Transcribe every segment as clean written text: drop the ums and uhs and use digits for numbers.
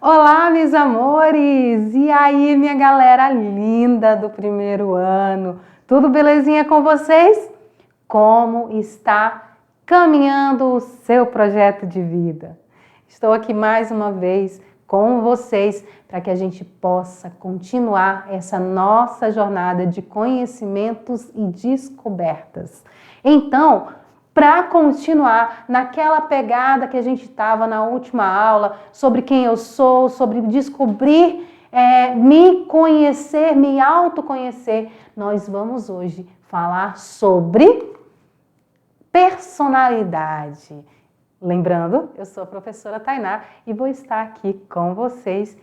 Olá, meus amores! E aí, minha galera linda do primeiro ano? Tudo belezinha com vocês? Como está caminhando o seu projeto de vida? Estou aqui mais uma vez com vocês para que a gente possa continuar essa nossa jornada de conhecimentos e descobertas. Então, para continuar naquela pegada que a gente estava na última aula, sobre quem eu sou, sobre descobrir, me conhecer, me autoconhecer, nós vamos hoje falar sobre personalidade. Lembrando, eu sou a professora Tainá e vou estar aqui com vocês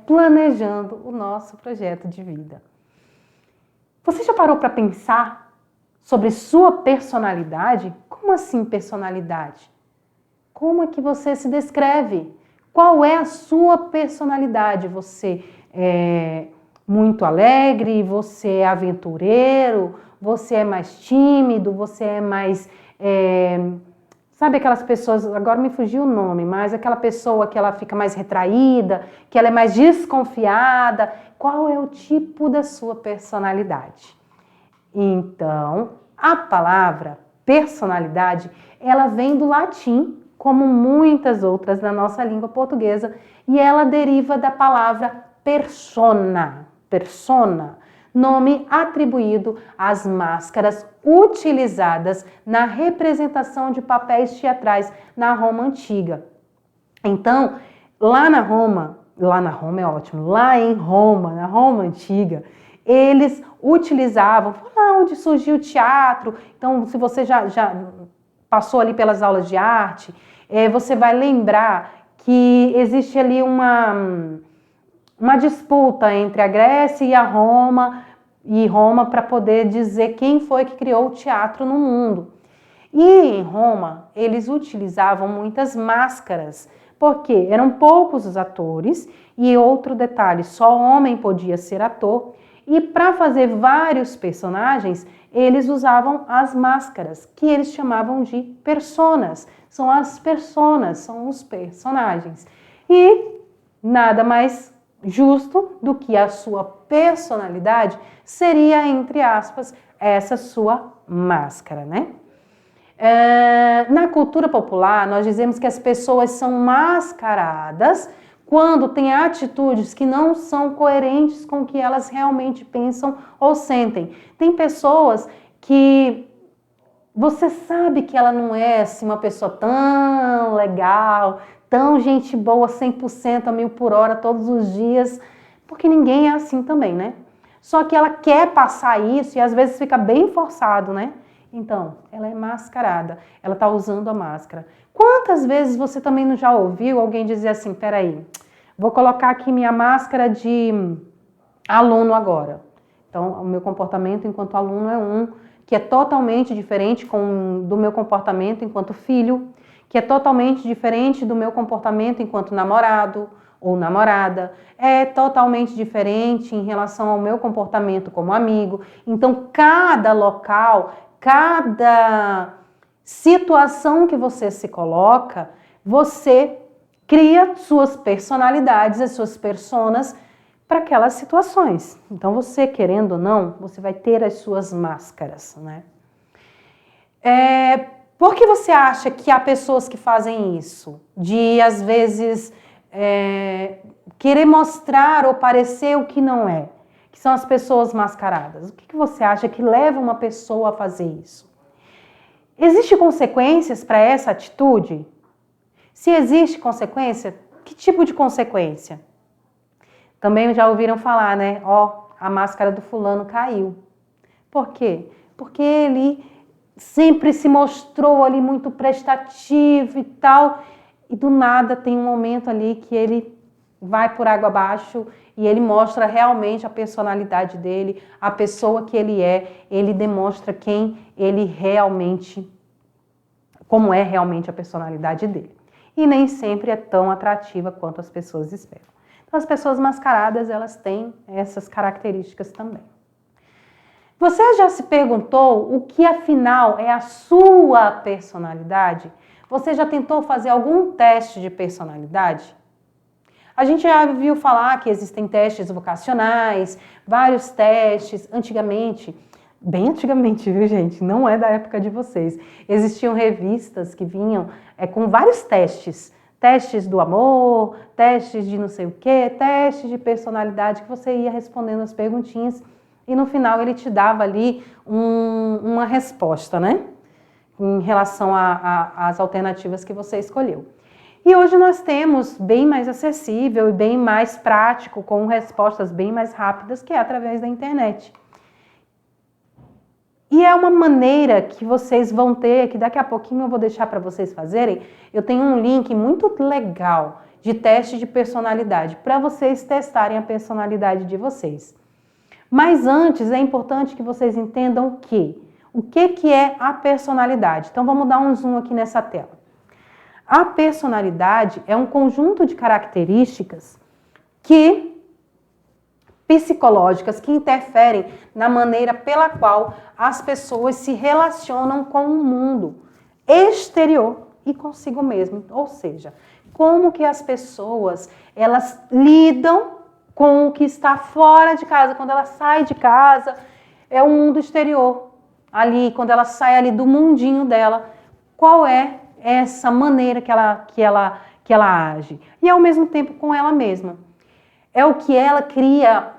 planejando o nosso projeto de vida. Você já parou para pensar sobre sua personalidade? Como assim personalidade? Como é que você se descreve? Qual é a sua personalidade? Você é muito alegre? Você é aventureiro? Você é mais tímido? Você é mais... sabe aquelas pessoas, agora me fugiu o nome, mas aquela pessoa que ela fica mais retraída, que ela é mais desconfiada? Qual é o tipo da sua personalidade? Então, a palavra personalidade, ela vem do latim, como muitas outras na nossa língua portuguesa, e ela deriva da palavra persona, nome atribuído às máscaras utilizadas na representação de papéis teatrais na Roma antiga. Então, lá na Roma é ótimo, na Roma antiga, eles utilizavam, foi lá onde surgiu o teatro. Então, se você já passou ali pelas aulas de arte, você vai lembrar que existe ali uma disputa entre a Grécia e a Roma, para poder dizer quem foi que criou o teatro no mundo. E em Roma, eles utilizavam muitas máscaras, porque eram poucos os atores, e outro detalhe, só homem podia ser ator, e para fazer vários personagens, eles usavam as máscaras, que eles chamavam de personas. São as personas, são os personagens. E nada mais justo do que a sua personalidade seria, entre aspas, essa sua máscara, né? Na cultura popular, nós dizemos que as pessoas são mascaradas quando têm atitudes que não são coerentes com o que elas realmente pensam ou sentem. Tem pessoas que você sabe que ela não é assim, uma pessoa tão legal, tão gente boa, 100% a 1000 por hora todos os dias, porque ninguém é assim também, né? Só que ela quer passar isso e às vezes fica bem forçado, né? Então, ela é mascarada, ela está usando a máscara. Quantas vezes você também não já ouviu alguém dizer assim, peraí, vou colocar aqui minha máscara de aluno agora. Então, o meu comportamento enquanto aluno é que é totalmente diferente do meu comportamento enquanto filho, que é totalmente diferente do meu comportamento enquanto namorado ou namorada, é totalmente diferente em relação ao meu comportamento como amigo. Então, cada local, cada situação que você se coloca, você cria suas personalidades, as suas personas para aquelas situações. Então você, querendo ou não, você vai ter as suas máscaras, né? Por que você acha que há pessoas que fazem isso? De, às vezes, querer mostrar ou parecer o que não é, que são as pessoas mascaradas. O que você acha que leva uma pessoa a fazer isso? Existem consequências para essa atitude? Se existe consequência, que tipo de consequência? Também já ouviram falar, né? A máscara do fulano caiu. Por quê? Porque ele sempre se mostrou ali muito prestativo e tal, e do nada tem um momento ali que ele vai por água abaixo e ele mostra realmente a personalidade dele, a pessoa que ele demonstra quem ele realmente, como é realmente a personalidade dele. E nem sempre é tão atrativa quanto as pessoas esperam. Então, as pessoas mascaradas, elas têm essas características também. Você já se perguntou o que, afinal, é a sua personalidade? Você já tentou fazer algum teste de personalidade? A gente já viu falar que existem testes vocacionais, vários testes. Antigamente, bem antigamente, viu, gente? Não é da época de vocês. Existiam revistas que vinham com vários testes. Testes do amor, testes de não sei o quê, testes de personalidade, que você ia respondendo as perguntinhas e no final ele te dava ali uma resposta, né? Em relação às alternativas que você escolheu. E hoje nós temos bem mais acessível e bem mais prático, com respostas bem mais rápidas, que é através da internet. E é uma maneira que vocês vão ter, que daqui a pouquinho eu vou deixar para vocês fazerem. Eu tenho um link muito legal de teste de personalidade, para vocês testarem a personalidade de vocês. Mas antes é importante que vocês entendam o que é a personalidade. Então vamos dar um zoom aqui nessa tela. A personalidade é um conjunto de características psicológicas que interferem na maneira pela qual as pessoas se relacionam com o mundo exterior e consigo mesmo. Ou seja, como que as pessoas elas lidam com o que está fora de casa. Quando ela sai de casa, é o mundo exterior. Ali, quando ela sai ali do mundinho dela, qual é essa maneira que ela age? E ao mesmo tempo com ela mesma. É o que ela cria,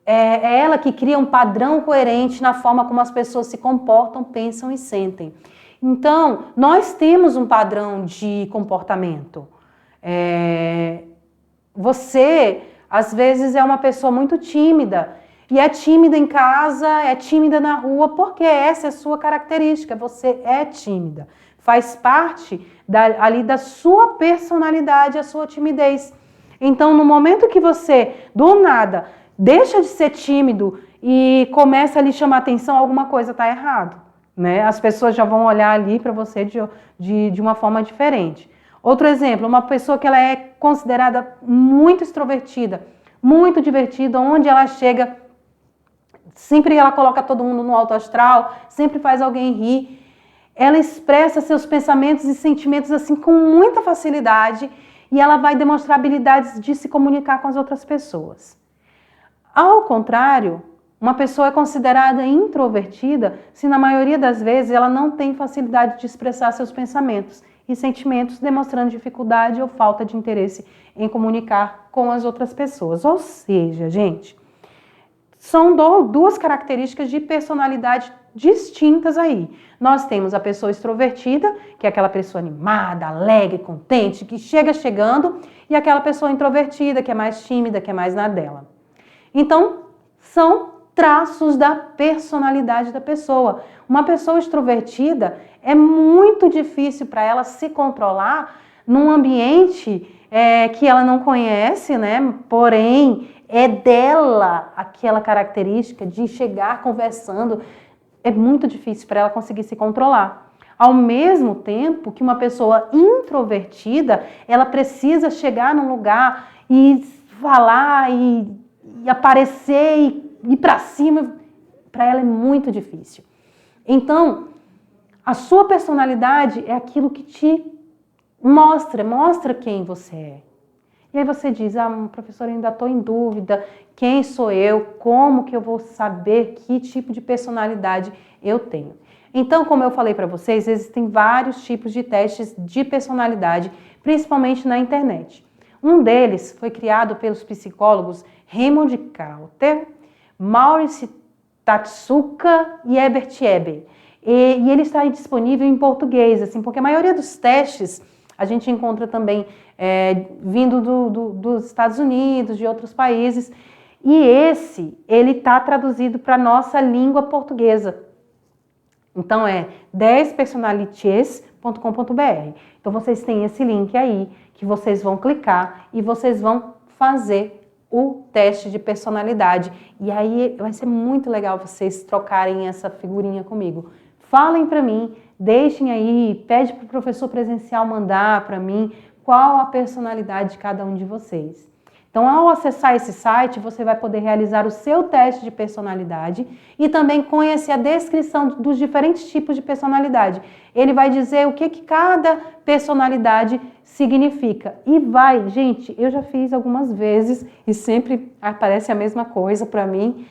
é ela que cria um padrão coerente na forma como as pessoas se comportam, pensam e sentem. Então, nós temos um padrão de comportamento. Você, às vezes, é uma pessoa muito tímida. E é tímida em casa, é tímida na rua, porque essa é a sua característica. Você é tímida. Faz parte ali da sua personalidade, a sua timidez. Então, no momento que você, do nada, deixa de ser tímido e começa a lhe chamar atenção, alguma coisa está errado, né? As pessoas já vão olhar ali para você de uma forma diferente. Outro exemplo, uma pessoa que ela é considerada muito extrovertida, muito divertida, onde ela chega, sempre ela coloca todo mundo no alto astral, sempre faz alguém rir. Ela expressa seus pensamentos e sentimentos assim com muita facilidade e ela vai demonstrar habilidades de se comunicar com as outras pessoas. Ao contrário, uma pessoa é considerada introvertida se na maioria das vezes ela não tem facilidade de expressar seus pensamentos e sentimentos, demonstrando dificuldade ou falta de interesse em comunicar com as outras pessoas. Ou seja, gente, são duas características de personalidade distintas aí. Nós temos a pessoa extrovertida, que é aquela pessoa animada, alegre, contente, que chega chegando, e aquela pessoa introvertida, que é mais tímida, que é mais na dela. Então, são traços da personalidade da pessoa. Uma pessoa extrovertida, é muito difícil para ela se controlar num ambiente que ela não conhece, né? Porém, é dela aquela característica de chegar conversando. É muito difícil para ela conseguir se controlar. Ao mesmo tempo que uma pessoa introvertida, ela precisa chegar num lugar e falar e aparecer e ir para cima. Para ela é muito difícil. Então, a sua personalidade é aquilo que te mostra quem você é. E aí você diz, professora, eu ainda estou em dúvida, quem sou eu, como que eu vou saber que tipo de personalidade eu tenho? Então, como eu falei para vocês, existem vários tipos de testes de personalidade, principalmente na internet. Um deles foi criado pelos psicólogos Raymond Carter, Maurice Tatsuka e Herbert Eber. E ele está disponível em português, assim, porque a maioria dos testes a gente encontra também vindo dos Estados Unidos, de outros países, e ele está traduzido para a nossa língua portuguesa. Então é 10personalities.com.br. Então vocês têm esse link aí, que vocês vão clicar e vocês vão fazer o teste de personalidade. E aí vai ser muito legal vocês trocarem essa figurinha comigo. Falem para mim, deixem aí, pede para o professor presencial mandar para mim qual a personalidade de cada um de vocês. Então, Então, ao acessar esse site, você vai poder realizar o seu teste de personalidade e também conhecer a descrição dos diferentes tipos de personalidade. Ele vai dizer o que cada personalidade significa. E vai, gente, eu já fiz algumas vezes e sempre aparece a mesma coisa para mim.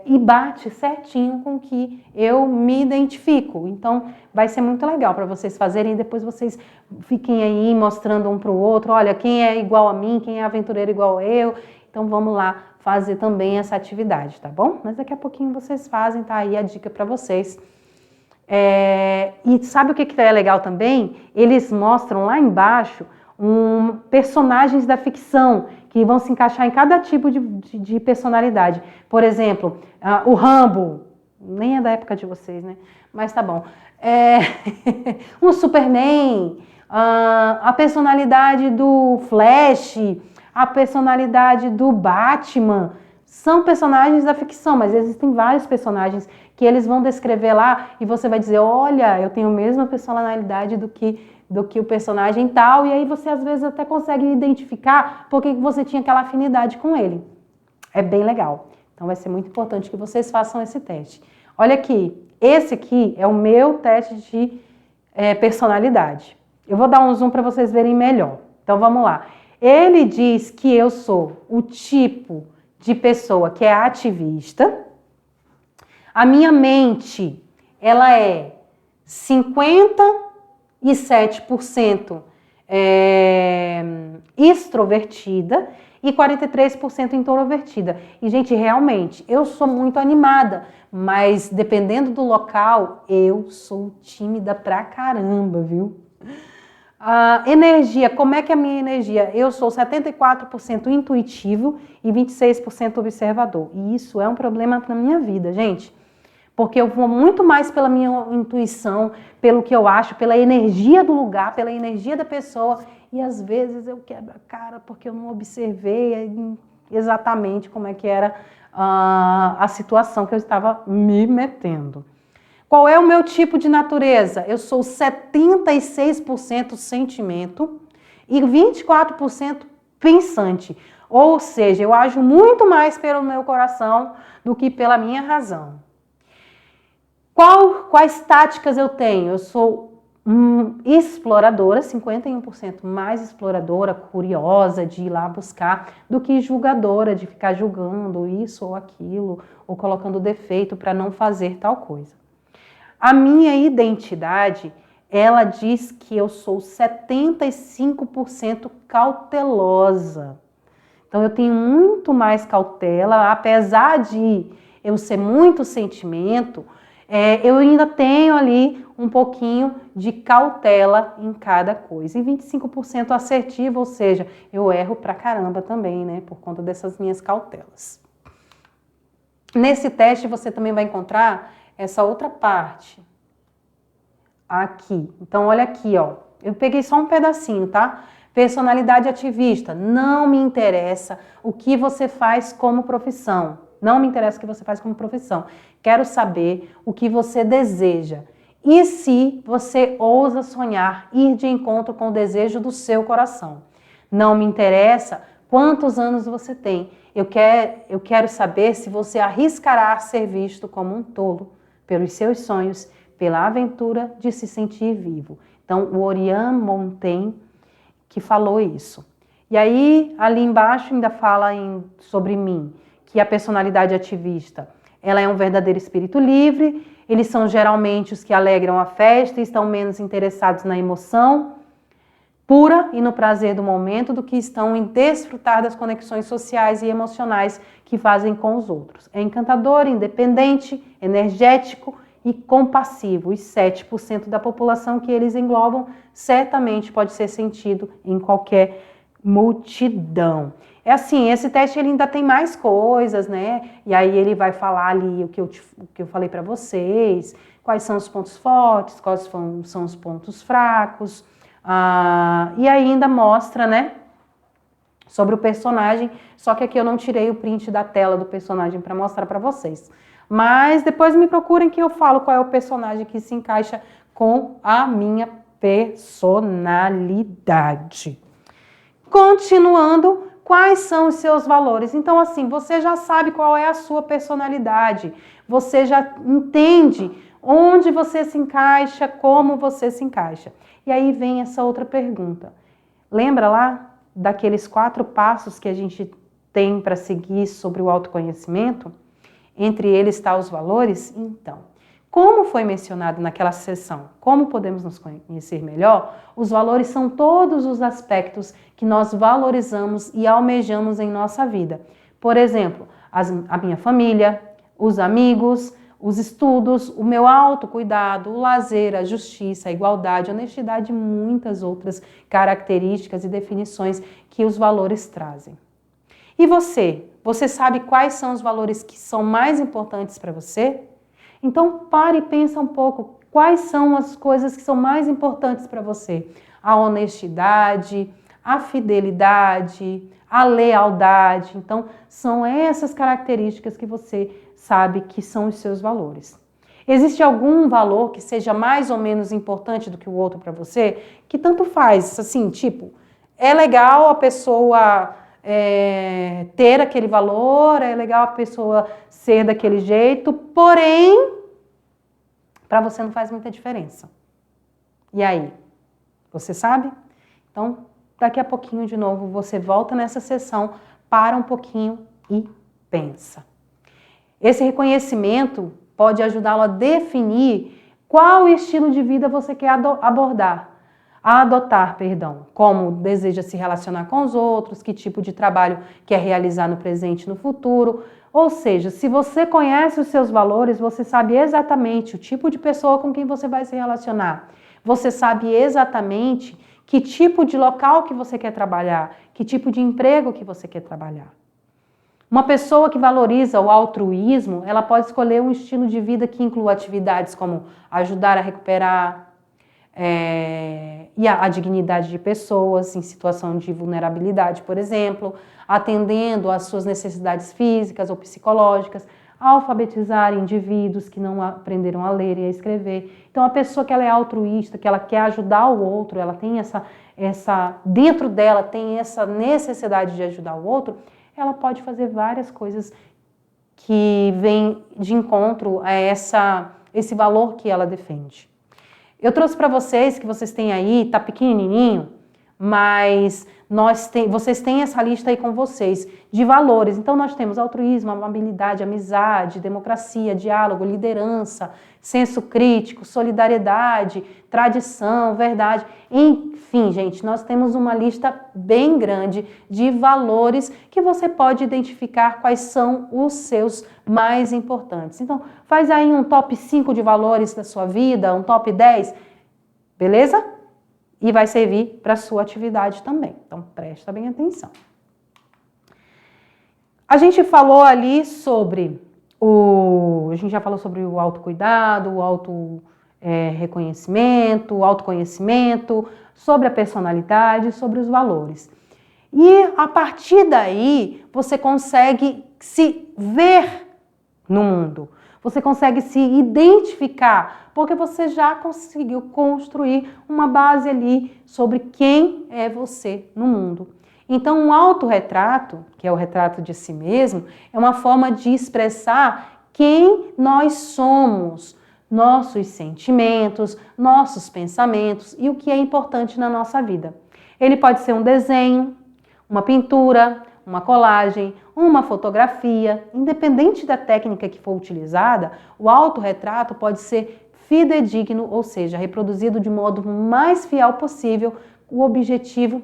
E bate certinho com o que eu me identifico. Então, vai ser muito legal para vocês fazerem e depois vocês fiquem aí mostrando um para o outro, olha, quem é igual a mim, quem é aventureiro igual a eu. Então, vamos lá fazer também essa atividade, tá bom? Mas daqui a pouquinho vocês fazem, tá aí a dica para vocês. E sabe o que é legal também? Eles mostram lá embaixo personagens da ficção que vão se encaixar em cada tipo de personalidade. Por exemplo, o Rambo, nem é da época de vocês, né? Mas tá bom. O Superman, a personalidade do Flash, a personalidade do Batman. São personagens da ficção, mas existem vários personagens que eles vão descrever lá e você vai dizer, olha, eu tenho a mesma personalidade do que o personagem tal, e aí você às vezes até consegue identificar porque você tinha aquela afinidade com ele. É bem legal. Então vai ser muito importante que vocês façam esse teste. Olha aqui, esse aqui é o meu teste de personalidade. Eu vou dar um zoom para vocês verem melhor. Então vamos lá. Ele diz que eu sou o tipo de pessoa que é ativista. A minha mente, ela é 57% extrovertida e 43% introvertida. E, gente, realmente, eu sou muito animada, mas dependendo do local, eu sou tímida pra caramba, viu? Energia, como é que é a minha energia? Eu sou 74% intuitivo e 26% observador. E isso é um problema na minha vida, gente. Porque eu vou muito mais pela minha intuição, pelo que eu acho, pela energia do lugar, pela energia da pessoa. E às vezes eu quebro a cara porque eu não observei exatamente como é que era a situação que eu estava me metendo. Qual é o meu tipo de natureza? Eu sou 76% sentimento e 24% pensante. Ou seja, eu ajo muito mais pelo meu coração do que pela minha razão. Quais táticas eu tenho? Eu sou exploradora, 51% mais exploradora, curiosa de ir lá buscar, do que julgadora, de ficar julgando isso ou aquilo, ou colocando defeito para não fazer tal coisa. A minha identidade, ela diz que eu sou 75% cautelosa. Então eu tenho muito mais cautela, apesar de eu ser muito sentimento, eu ainda tenho ali um pouquinho de cautela em cada coisa. E 25% assertivo, ou seja, eu erro pra caramba também, né? Por conta dessas minhas cautelas. Nesse teste você também vai encontrar essa outra parte. Aqui. Então, olha aqui, ó. Eu peguei só um pedacinho, tá? Personalidade ativista. Não me interessa o que você faz como profissão. Não me interessa o que você faz como profissão. Quero saber o que você deseja. E se você ousa sonhar, ir de encontro com o desejo do seu coração. Não me interessa quantos anos você tem. Eu quero saber se você arriscará ser visto como um tolo pelos seus sonhos, pela aventura de se sentir vivo. Então, o Orion Montaigne que falou isso. E aí, ali embaixo ainda fala sobre mim, que a personalidade ativista, ela é um verdadeiro espírito livre, eles são geralmente os que alegram a festa e estão menos interessados na emoção pura e no prazer do momento do que estão em desfrutar das conexões sociais e emocionais que fazem com os outros. É encantador, independente, energético e compassivo. Os 7% da população que eles englobam certamente pode ser sentido em qualquer multidão. É assim, esse teste ele ainda tem mais coisas, né? E aí ele vai falar ali o que eu falei para vocês, quais são os pontos fortes, quais são os pontos fracos, e ainda mostra, né, sobre o personagem, só que aqui eu não tirei o print da tela do personagem para mostrar para vocês. Mas depois me procurem que eu falo qual é o personagem que se encaixa com a minha personalidade. Continuando, quais são os seus valores. Então, assim, você já sabe qual é a sua personalidade, você já entende onde você se encaixa, como você se encaixa. E aí vem essa outra pergunta. Lembra lá daqueles 4 passos que a gente tem para seguir sobre o autoconhecimento? Entre eles está os valores? Então, como foi mencionado naquela sessão, como podemos nos conhecer melhor, os valores são todos os aspectos que nós valorizamos e almejamos em nossa vida. Por exemplo, a minha família, os amigos, os estudos, o meu autocuidado, o lazer, a justiça, a igualdade, a honestidade e muitas outras características e definições que os valores trazem. E você? Você sabe quais são os valores que são mais importantes para você? Então pare e pensa um pouco, quais são as coisas que são mais importantes para você? A honestidade, a fidelidade, a lealdade. Então são essas características que você sabe que são os seus valores. Existe algum valor que seja mais ou menos importante do que o outro para você? Que tanto faz, assim, tipo, é legal a pessoa ter aquele valor, é legal a pessoa ser daquele jeito, porém, para você não faz muita diferença. E aí? Você sabe? Então, daqui a pouquinho de novo, você volta nessa sessão, para um pouquinho e pensa. Esse reconhecimento pode ajudá-lo a definir qual estilo de vida você quer adotar, como deseja se relacionar com os outros, que tipo de trabalho quer realizar no presente e no futuro. Ou seja, se você conhece os seus valores, você sabe exatamente o tipo de pessoa com quem você vai se relacionar. Você sabe exatamente que tipo de local que você quer trabalhar, que tipo de emprego que você quer trabalhar. Uma pessoa que valoriza o altruísmo, ela pode escolher um estilo de vida que inclua atividades como ajudar a recuperar e a dignidade de pessoas em situação de vulnerabilidade, por exemplo, atendendo às suas necessidades físicas ou psicológicas, alfabetizar indivíduos que não aprenderam a ler e a escrever. Então, a pessoa que ela é altruísta, que ela quer ajudar o outro, ela tem dentro dela tem essa necessidade de ajudar o outro, ela pode fazer várias coisas que vêm de encontro a esse valor que ela defende. Eu trouxe para vocês, que vocês têm aí, tá pequenininho, mas vocês têm essa lista aí com vocês, de valores. Então nós temos altruísmo, amabilidade, amizade, democracia, diálogo, liderança, senso crítico, solidariedade, tradição, verdade. Enfim, gente, nós temos uma lista bem grande de valores que você pode identificar quais são os seus mais importantes. Então, faz aí um top 5 de valores da sua vida, um top 10, beleza? E vai servir para a sua atividade também. Então, presta bem atenção. A gente falou ali sobre a gente já falou sobre o autocuidado, o reconhecimento, o autoconhecimento, sobre a personalidade, sobre os valores. E a partir daí, você consegue se ver no mundo. Você consegue se identificar, porque você já conseguiu construir uma base ali sobre quem é você no mundo. Então, um autorretrato, que é o retrato de si mesmo, é uma forma de expressar quem nós somos, nossos sentimentos, nossos pensamentos e o que é importante na nossa vida. Ele pode ser um desenho, uma pintura, uma colagem, uma fotografia. Independente da técnica que for utilizada, o autorretrato pode ser fidedigno, ou seja, reproduzido de modo mais fiel possível o objetivo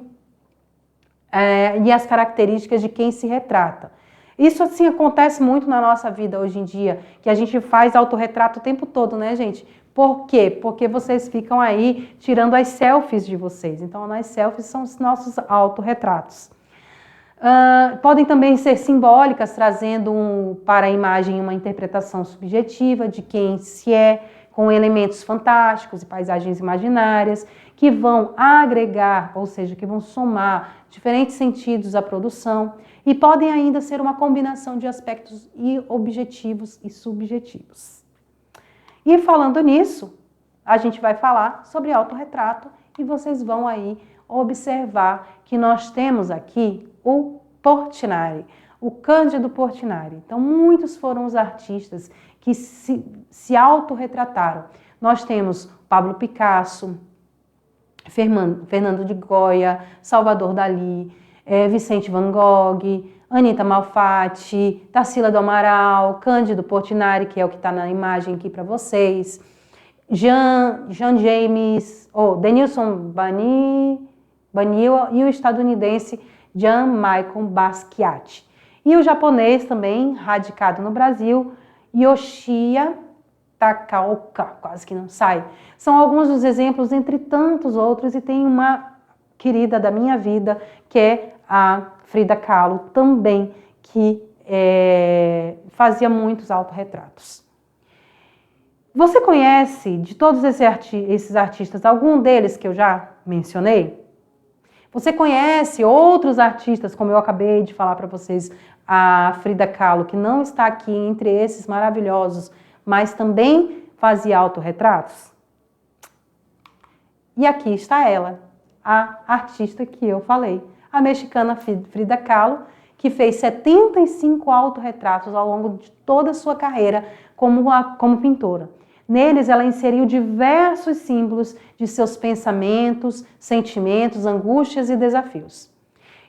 e as características de quem se retrata. Isso assim acontece muito na nossa vida hoje em dia, que a gente faz autorretrato o tempo todo, né, gente? Por quê? Porque vocês ficam aí tirando as selfies de vocês. Então, as selfies são os nossos autorretratos. Podem também ser simbólicas, trazendo para a imagem uma interpretação subjetiva de quem se é, com elementos fantásticos e paisagens imaginárias, que vão agregar, ou seja, que vão somar diferentes sentidos à produção, e podem ainda ser uma combinação de aspectos objetivos e subjetivos. E falando nisso, a gente vai falar sobre autorretrato e vocês vão aí observar que nós temos aqui o Portinari, o Cândido Portinari. Então, muitos foram os artistas que se autorretrataram. Nós temos Pablo Picasso, Fernando de Goya, Salvador Dalí, Vicente Van Gogh, Anita Malfatti, Tarsila do Amaral, Cândido Portinari, que é o que está na imagem aqui para vocês, Jean James, Denilson Banil e o estadunidense Jean Michael Basquiat. E o japonês também, radicado no Brasil, Yoshia Takaoka, quase que não sai. São alguns dos exemplos, entre tantos outros, e tem uma querida da minha vida, que é a Frida Kahlo, também, que fazia muitos autorretratos. Você conhece, de todos esses artistas, algum deles que eu já mencionei? Você conhece outros artistas, como eu acabei de falar para vocês, a Frida Kahlo, que não está aqui entre esses maravilhosos, mas também fazia autorretratos? E aqui está ela, a artista que eu falei, a mexicana Frida Kahlo, que fez 75 autorretratos ao longo de toda a sua carreira como pintora. Neles, ela inseriu diversos símbolos de seus pensamentos, sentimentos, angústias e desafios.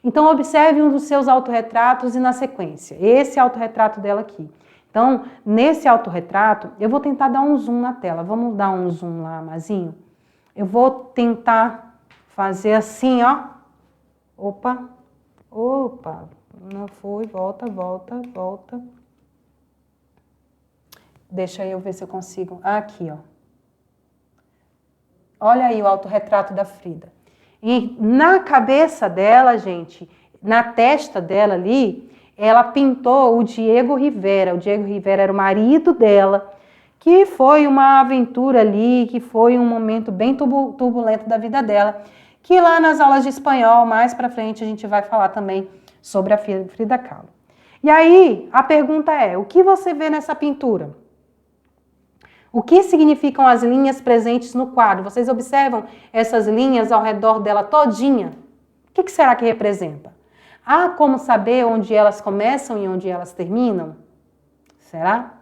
Então, observe um dos seus autorretratos e na sequência, esse autorretrato dela aqui. Então, nesse autorretrato, eu vou tentar dar um zoom na tela. Vamos dar um zoom lá, Mazinho? Eu vou tentar fazer assim, ó. Opa, não foi, volta. Deixa eu ver se eu consigo. Aqui, ó. Olha aí o autorretrato da Frida. E na cabeça dela, gente, na testa dela ali, ela pintou o Diego Rivera. O Diego Rivera era o marido dela, que foi uma aventura ali, que foi um momento bem turbulento da vida dela, que lá nas aulas de espanhol, mais pra frente, a gente vai falar também sobre a Frida Kahlo. E aí, a pergunta é, o que você vê nessa pintura? O que significam as linhas presentes no quadro? Vocês observam essas linhas ao redor dela todinha? O que será que representa? Há como saber onde elas começam e onde elas terminam? Será?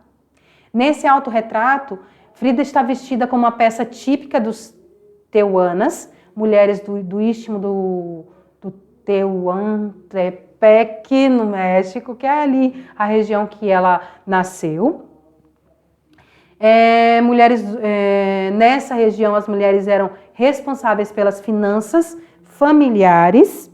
Nesse autorretrato, Frida está vestida como uma peça típica dos teuanas, mulheres do istmo do Tehuantepec, no México, que é ali a região que ela nasceu. Nessa região, as mulheres eram responsáveis pelas finanças familiares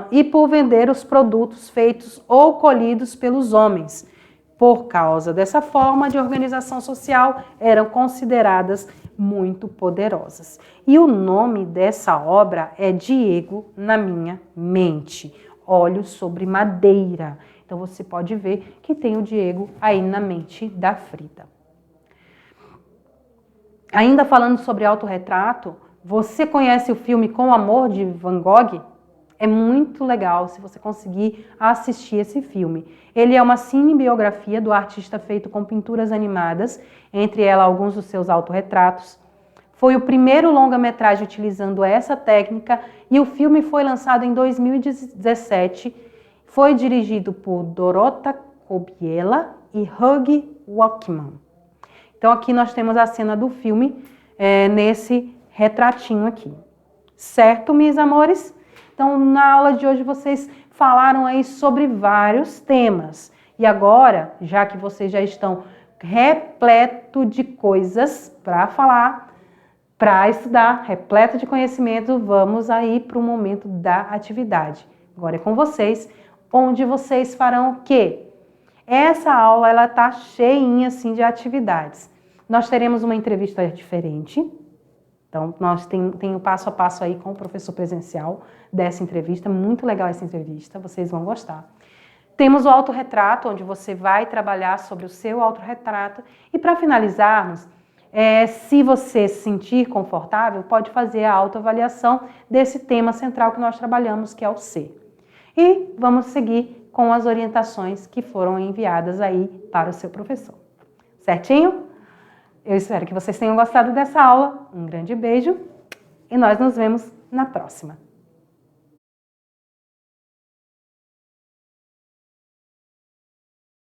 e por vender os produtos feitos ou colhidos pelos homens. Por causa dessa forma de organização social, eram consideradas muito poderosas. E o nome dessa obra é Diego na Minha Mente, Olhos sobre Madeira. Então, você pode ver que tem o Diego aí na mente da Frida. Ainda falando sobre autorretrato, você conhece o filme Com o Amor, de Van Gogh? É muito legal se você conseguir assistir esse filme. Ele é uma cinebiografia do artista feito com pinturas animadas, entre elas alguns dos seus autorretratos. Foi o primeiro longa-metragem utilizando essa técnica e o filme foi lançado em 2017. Foi dirigido por Dorota Kobiela e Hugh Jackman. Então aqui nós temos a cena do filme nesse retratinho aqui. Certo, meus amores? Então na aula de hoje vocês falaram aí sobre vários temas. E agora, já que vocês já estão repleto de coisas para falar, para estudar, repleto de conhecimento, vamos aí para o momento da atividade. Agora é com vocês, onde vocês farão o quê? Essa aula ela tá cheinha assim de atividades. Nós teremos uma entrevista diferente. Então, nós tem o passo a passo aí com o professor presencial dessa entrevista. Muito legal essa entrevista, vocês vão gostar. Temos o autorretrato, onde você vai trabalhar sobre o seu autorretrato. E para finalizarmos, se você se sentir confortável, pode fazer a autoavaliação desse tema central que nós trabalhamos, que é o ser. E vamos seguir com as orientações que foram enviadas aí para o seu professor. Certinho? Eu espero que vocês tenham gostado dessa aula. Um grande beijo e nós nos vemos na próxima.